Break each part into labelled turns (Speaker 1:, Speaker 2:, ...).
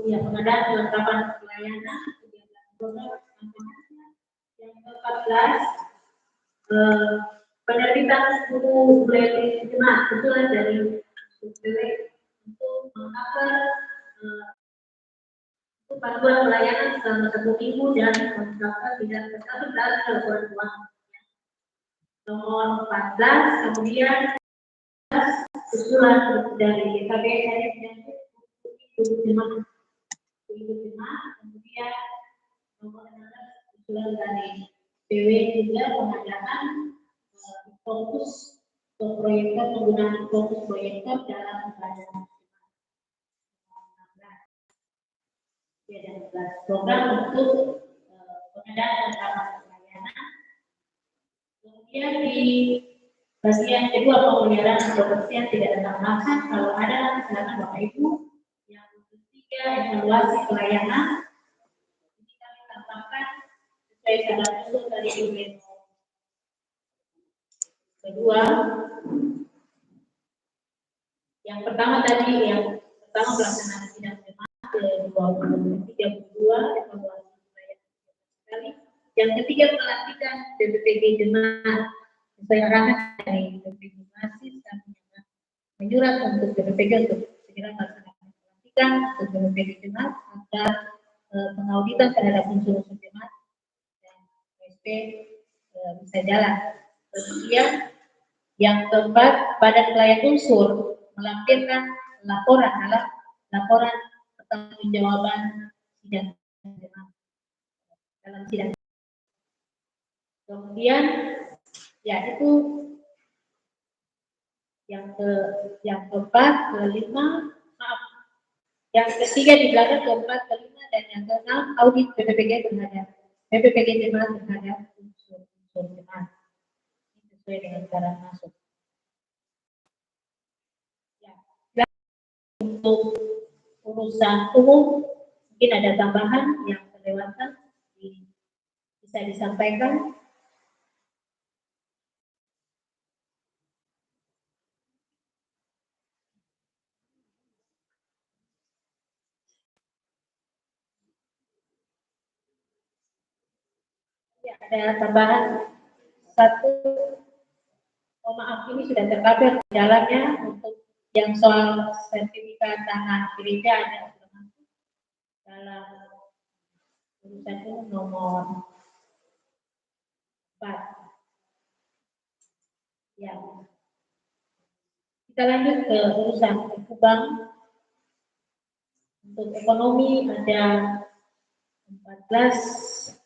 Speaker 1: ya pengadaan kelengkapan pelayanan, program yang ke-14 penerbitan buku pelayanan jemaat kebetulan dari BPW untuk mengcover panduan pelayanan selama 1 minggu dan mengcover tidak tercover dalam laporan keuangan. Nomor 14 kemudian usulan dari DKB tadi jemaat, kemudian nomor 16 usulan dari PW juga pengadaan fokus proyektor penggunaan fokus proyektor dalam pelayanan. Program untuk pengadaan kelengkapan pelayanan. Kemudian di bagian kedua pemeliharaan atau kebersihan tidak ditambahkan. Kalau ada silakan Bapak Ibu. Yang ketiga evaluasi pelayanan. Ini kami tambahkan sesuai saran usul dari Ibu. Kedua, yang pertama tadi pelaksanaan sidang jemaat ke-32 evaluasi pelayanan sekali. Yang ketiga pelantikan BPPG jemaat sesuai arahan dari BPPG Masis kami menyurat untuk BPPG untuk segera melaksanakan pelantikan untuk BPPG jemaat agar pengauditan terhadap unsur-unsur jemaat dan SP bisa jalan. Kemudian yang keempat, badan pelayan unsur melampirkan laporan pertanggungjawaban sidang dalam sidang. Kemudian ya itu yang keempat, kelima, yang ketiga di belakang keempat, kelima dan yang keenam audit BPPG terhadap BPPG jemaat terhadap unsur jemaat sesuai dengan cara masuk. Ya. Dan untuk urusan umum mungkin ada tambahan yang terlewatkan bisa disampaikan. Ya, ada tambahan satu. Oh maaf, ini sudah tercover jalannya untuk yang soal sertifikat tanah gereja ada dalam urusan umum nomor 4. Ya. Kita lanjut ke urusan bank. Untuk ekonomi ada 14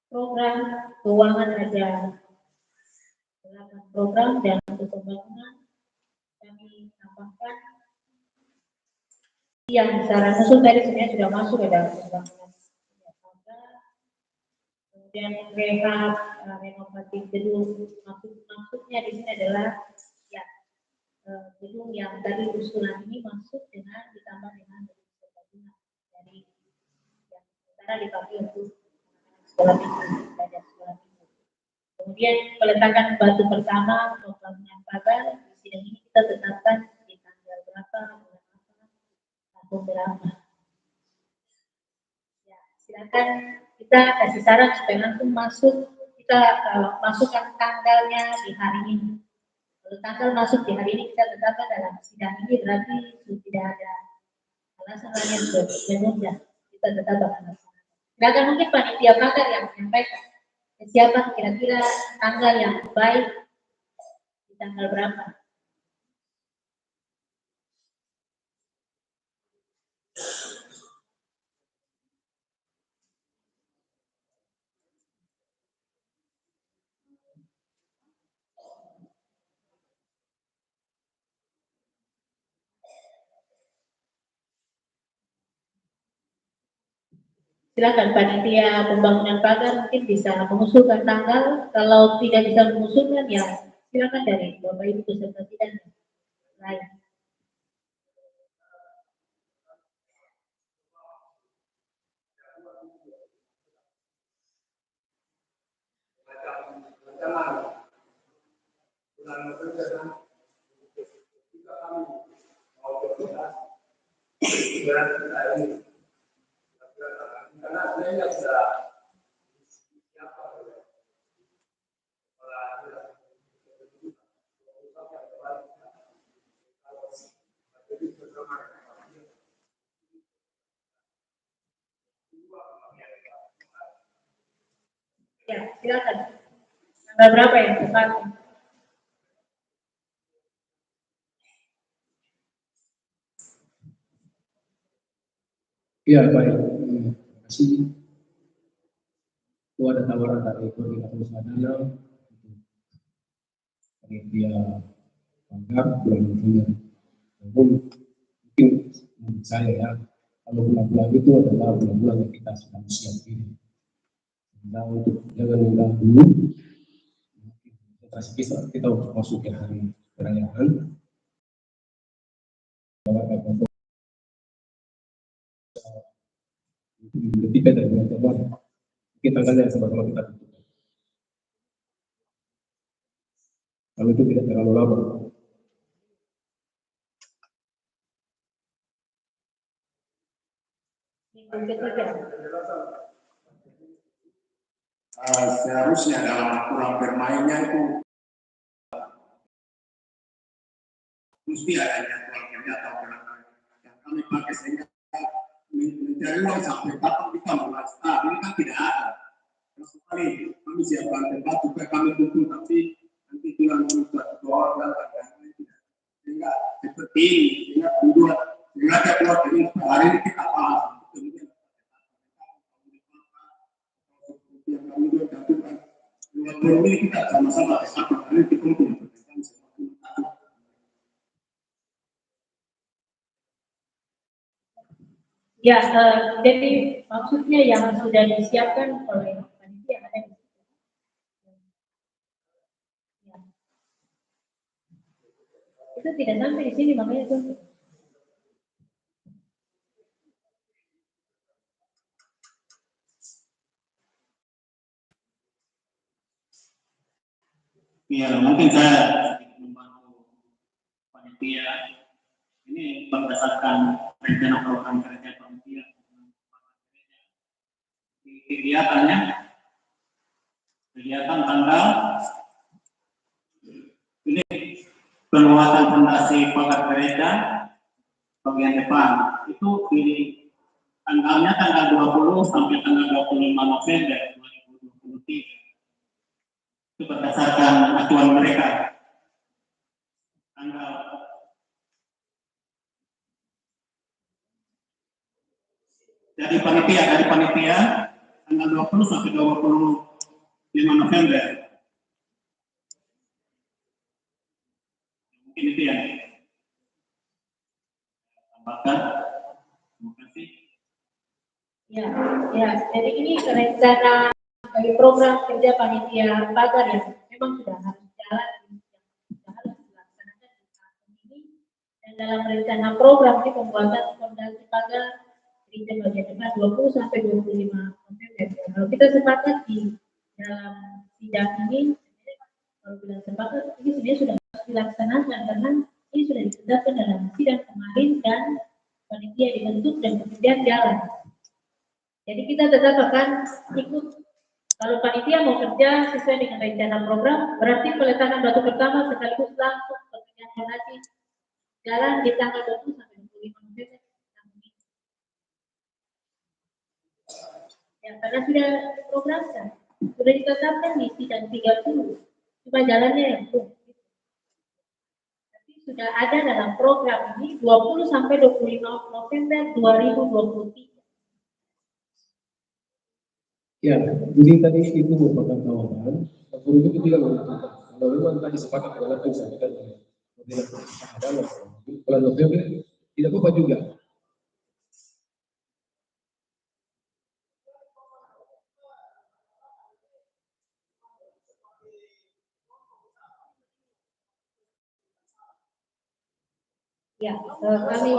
Speaker 1: program, keuangan ada 8 program, dan untuk pembangunan kami tambahkan yang secara usul tadi sebenarnya sudah masuk ke dalam pembangunan. Kemudian rehab, renovasi gedung, maksudnya di sini adalah ya gedung yang tadi usulan ini masuk dengan ditambah dengan dari yang sementara dipakai untuk sekolah minggu, belajar sekolah minggu. Kemudian peletakan batu pertama, pembangunan pagar, di sidang ini kita tetapkan di tanggal berapa, bulan apa, tahun berapa. Ya, silakan kita kasih saran supaya langsung masuk, kita masukkan tanggalnya di hari ini. Kalau tanggal masuk di hari ini kita tetapkan dalam sidang ini berarti tidak ada alasan lain untuk menunda. Kita tetap akan laksanakan. Silakan mungkin panitia pagar yang menyampaikan siapa kira-kira tanggal yang baik di tanggal berapa. Silakan panitia pembangunan pagar mungkin bisa mengusulkan tanggal. Kalau tidak bisa mengusulkan ya silakan dari Bapak Ibu peserta sidang lain. Ya, silakan. Tanggal berapa ya, Pak?
Speaker 2: Ya, baik. Terima kasih. Itu ada tawaran dari koordinator sadana dari dia anggap bulan November. Namun mungkin menurut saya ya, kalau bulan-bulan itu adalah bulan-bulan yang kita sedang siap ini. Nah, untuk jangan mengganggu konsentrasi kita untuk masuk ke hari perayaan. Ketika dari bulan kita tanggalnya sama-sama kita tentukan. Kalau itu tidak terlalu lama.
Speaker 3: Seharusnya dalam aturan bermainnya itu mesti ada jadwal kerja atau kenapa yang kami pakai sehingga mencari uang sampai 4:15. Ini kan tidak ada. Sekali kami siapkan tempat supaya kami tunggu, tapi nanti bilang satu orang datang dan tidak. Sehingga seperti ini, sehingga kemudian sehingga dia keluar dari hari ini kita paham. Kemudian yang kami juga tentukan buat ini kita sama-sama bersama hari kita untuk
Speaker 1: ya, jadi maksudnya yang sudah disiapkan oleh panitia ada di situ. Ya. Itu tidak sampai di sini makanya itu.
Speaker 3: Ya, mungkin saya membantu panitia ini berdasarkan rencana program kerja panitia. Kegiatan tanggal ini penguatan fondasi pagar gereja bagian depan itu di tanggalnya tanggal 20 sampai tanggal 25 November 2023. Itu berdasarkan acuan mereka. Dari panitia tanggal 20 sampai 25 November. Mungkin itu ya. Tambahkan. Terima kasih.
Speaker 1: Ya, jadi ini rencana dari program kerja panitia pagar yang memang sudah harus jalan, sudah harus dilaksanakan di tahun ini. Dan dalam rencana program ini pembuatan fondasi pagar gereja bagian depan 20 sampai 25 November. Kalau kita sepakat di dalam sidang ini, kalau bilang sepakat ini sebenarnya sudah harus dilaksanakan karena ini sudah ditetapkan dalam sidang kemarin dan panitia dibentuk dan kemudian jalan. Jadi kita tetap akan ikut. Kalau panitia mau kerja sesuai dengan rencana program, berarti peletakan batu pertama sekaligus langsung pekerjaan fondasi jalan di tanggal 20 sampai 25 November. Ya, karena sudah diprogramkan, sudah ditetapkan di sidang 30, cuma jalannya yang belum. Tapi sudah ada dalam program ini 20 sampai 25 November 2023.
Speaker 2: Ya, jadi tadi itu merupakan tawaran, tapi itu juga menentukan. Kalau memang tadi sepakat dengan apa yang disampaikan oleh koordinator sadana, bulan November tidak apa-apa juga.
Speaker 1: Ya, kami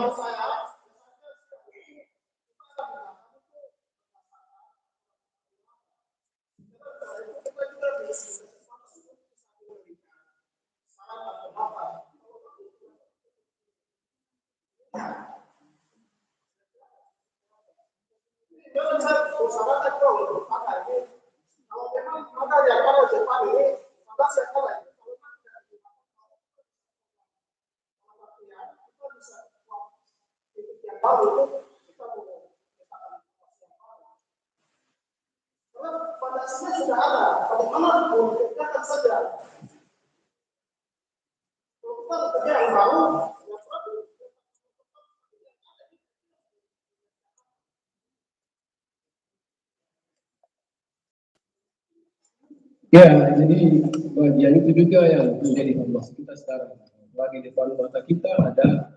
Speaker 4: jangan saya usahakan kalau ada ini, kalau memang ada yang ada Jepang ini, maka saya kalau kita bisa yang baru itu kita mau karena pada dasarnya sudah ada, bagaimana mengerjakan saja. Kalau kita bekerja yang baru,
Speaker 2: ya, jadi bagian itu juga yang menjadi informasi kita sekarang. Lagi di depan mata kita ada.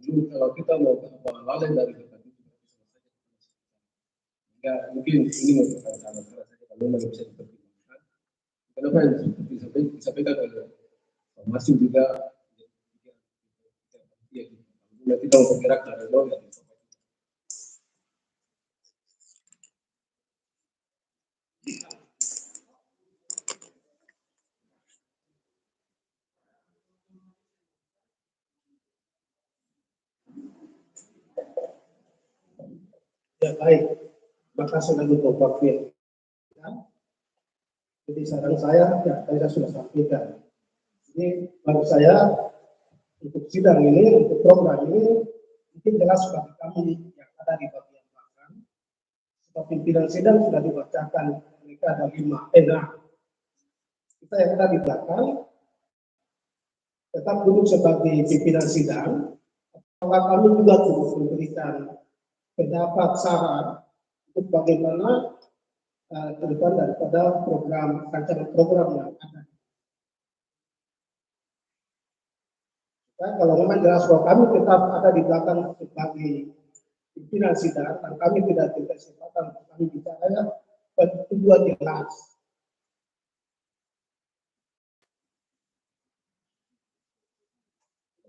Speaker 2: Lalu kalau kita mau lalai dari depan itu, ya mungkin ini merupakan salah saja kalau memang bisa dipertimbangkan. Kenapa yang disampaikan oleh masih juga ya, kita mau bergerak dari nol ya.
Speaker 4: ya baik, maka sudah untuk waktu. Jadi saran saya, ya tadi saya sudah sampaikan. Ini bagi saya untuk sidang ini, untuk program ini, mungkin jelas bagi kami yang ada di bagian belakang. Sebab pimpinan sidang sudah dibacakan, mereka ada 5. Kita yang ada di belakang tetap duduk sebagai pimpinan sidang. Apakah kami juga turut memberikan pendapat saran untuk bagaimana ke depan daripada program rancangan program yang ada. Dan kalau memang jelas bahwa kami tetap ada di belakang sebagai pimpinan sidang dan kami tidak kesempatan kami bicara tujuan jelas.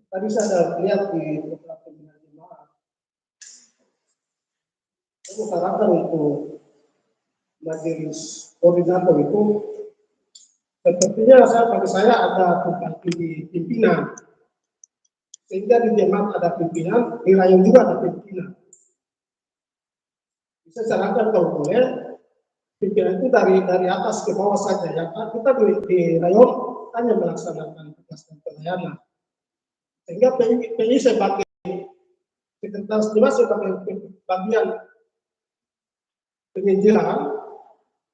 Speaker 4: Tadi saya ada lihat di beberapa pimpinan jemaat. Saya mengharapkan untuk majelis koordinator itu sepertinya bagi saya ada tumpang tindih pimpinan. Sehingga di jemaat ada pimpinan, di rayon juga ada pimpinan. Bisa sarankan kalau boleh, pimpinan itu dari atas ke bawah saja. Ya, kita di rayon hanya melaksanakan tugas dan pelayanan. Sehingga PI sebagai sekretaris jemaat sebagai bagian penginjilan,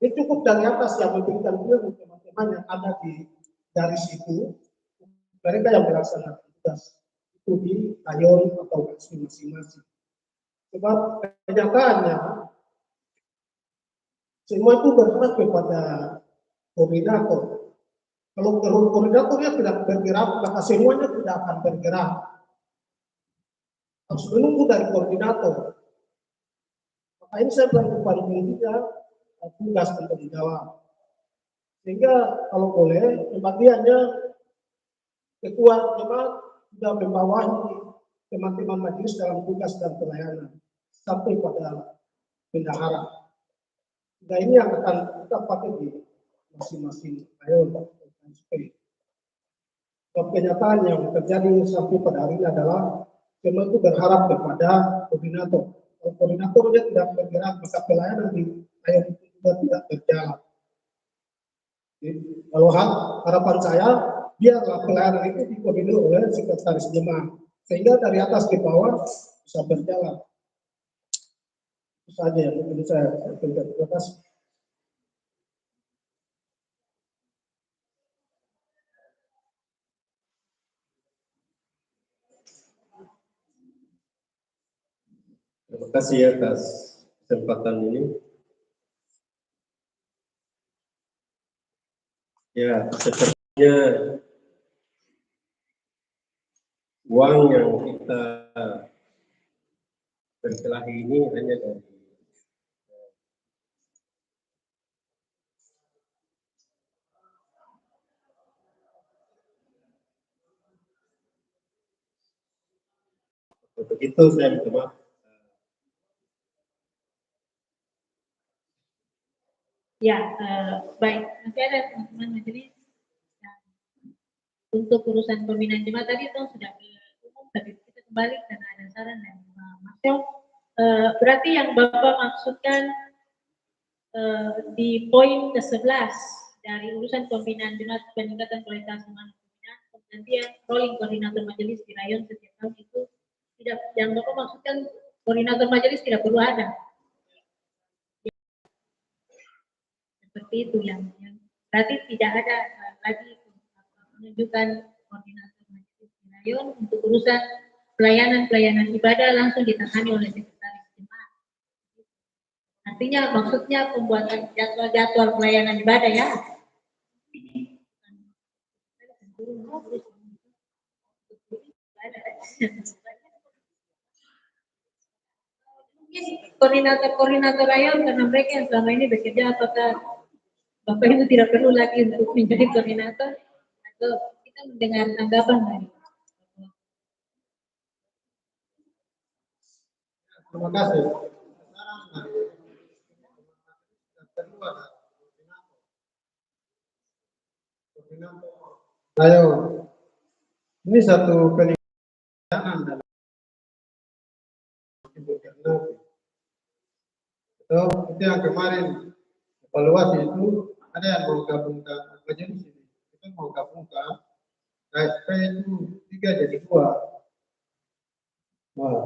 Speaker 4: ini cukup dari atas yang memberikan ilmu teman-teman yang ada di garis itu, mereka yang melaksanakan tugas itu di rayon atau kasih masing-masing. Sebab kenyataannya semua itu bergerak kepada koordinator. Kalau koordinatornya tidak bergerak, maka semuanya tidak akan bergerak. Harus menunggu dari koordinator. Maka ini saya melakukan juga tugas untuk dijawab. Sehingga kalau boleh, pembagiannya ketua jemaat sudah membawahi teman-teman majelis dalam tugas dan pelayanan sampai pada bendahara. Nah ini yang akan kita pakai di masing-masing rayon dan SP. Kenyataan yang terjadi sampai pada hari ini adalah semua itu berharap kepada koordinator. Kalau koordinatornya tidak bergerak, maka pelayanan di rayon itu juga tidak berjalan. Jadi, kalau harapan saya, biarlah pelayanan itu dikoordinir oleh sekretaris jemaat, sehingga dari atas ke bawah bisa berjalan. Itu saja yang ingin saya sampaikan. Terima kasih.
Speaker 5: Terima kasih atas kesempatan ini. Ya, sepertinya uang yang kita berkelahi ini hanya dari untuk itu saya minta maaf.
Speaker 1: Ya, baik. Masih ada teman-teman majelis. Untuk urusan pembinaan jemaat tadi itu sudah umum, tapi kita kembali karena ada saran dan Mas Yong Berarti yang Bapak maksudkan di poin ke-11 dari urusan pembinaan jurnal peningkatan kualitas pembinaan, penggantian rolling koordinator majelis di rayon setiap tahun itu tidak, yang Bapak maksudkan koordinator majelis tidak perlu ada. Seperti itu yang berarti tidak ada lagi menunjukkan koordinator majelis di rayon untuk urusan pelayanan ibadah langsung ditangani oleh sekretaris jemaat. Artinya maksudnya pembuatan jadwal pelayanan ibadah ya. Koordinator rayon karena mereka yang selama ini bekerja, apakah Bapak Ibu tidak perlu lagi untuk menjadi koordinator atau kita mendengar tanggapan dari
Speaker 4: Terima kasih. Ayo, ini satu peningkatan dalam itu yang kemarin evaluasi itu ada yang mau gabungkan majelis ini, kita mau gabungkan KSP itu 3 jadi 2. Nah,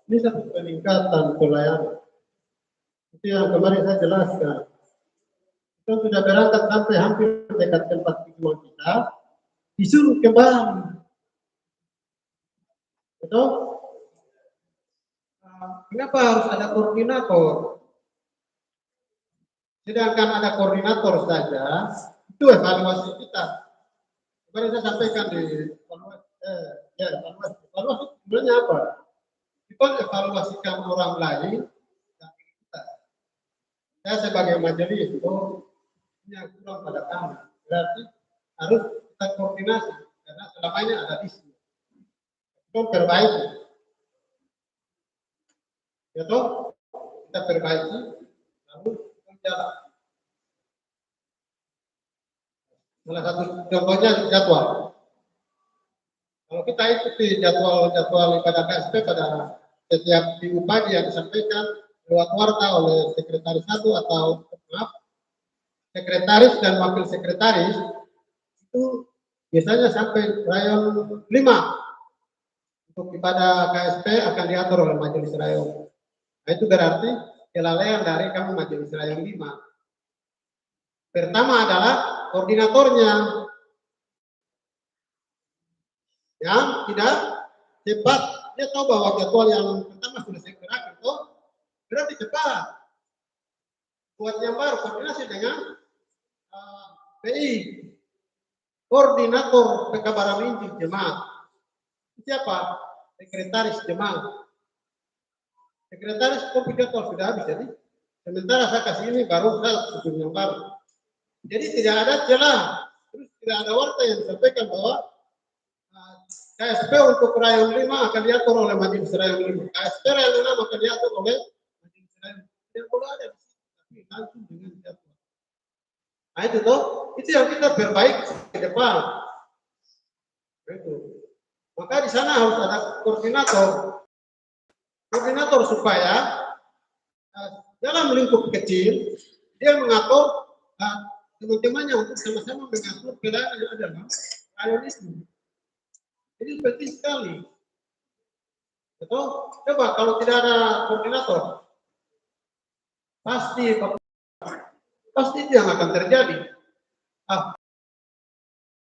Speaker 4: ini satu peningkatan pelayanan. Itu yang kemarin saya jelaskan. Kita sudah berangkat sampai hampir dekat tempat tujuan kita, disuruh kembali. Betul? Kenapa harus ada koordinator? Sedangkan ada koordinator saja, itu evaluasi kita. Kemarin saya sampaikan di evaluasi sebenarnya apa? Kita evaluasikan orang lain dan kita. Saya sebagai majelis itu yang kurang pada kami. Berarti harus kita koordinasi karena selama ini ada isu. Kita perbaiki. Ya toh, kita perbaiki lalu kita jalan. Salah satu contohnya jadwal. Kalau kita ikuti jadwal ibadah KSP pada setiap minggu pagi yang disampaikan lewat warta oleh sekretaris 1 atau sekretaris dan wakil sekretaris itu biasanya sampai rayon 5 untuk ibadah KSP akan diatur oleh majelis rayon. Nah, itu berarti kelalaian dari kami majelis rayon 5. Pertama adalah koordinatornya yang tidak cepat. Dia tahu bahwa jadwal yang pertama sudah segera itu berarti cepat. Buat yang baru koordinasi dengan PI, koordinator pekabaran injil jemaat. Siapa? Sekretaris jemaat. Sekretaris kopi jadwal sudah habis, jadi sementara saya kasih ini baru saya susun yang baru. Jadi tidak ada celah, terus tidak ada warta yang disampaikan bahwa KSP untuk rayon 5 akan diatur oleh majelis rayon 5. KSP rayon 6 akan diatur oleh majelis rayon 5. Yang perlu ada di situ, tapi langsung dengan jadwal. Nah itu toh, itu yang kita perbaiki ke depan. Itu. Maka di sana harus ada koordinator supaya dalam lingkup kecil dia mengatur teman-temannya untuk sama-sama mengatur pelayanan yang ada dalam rayon itu. Jadi penting sekali. Betul? Coba kalau tidak ada koordinator, pasti itu yang akan terjadi.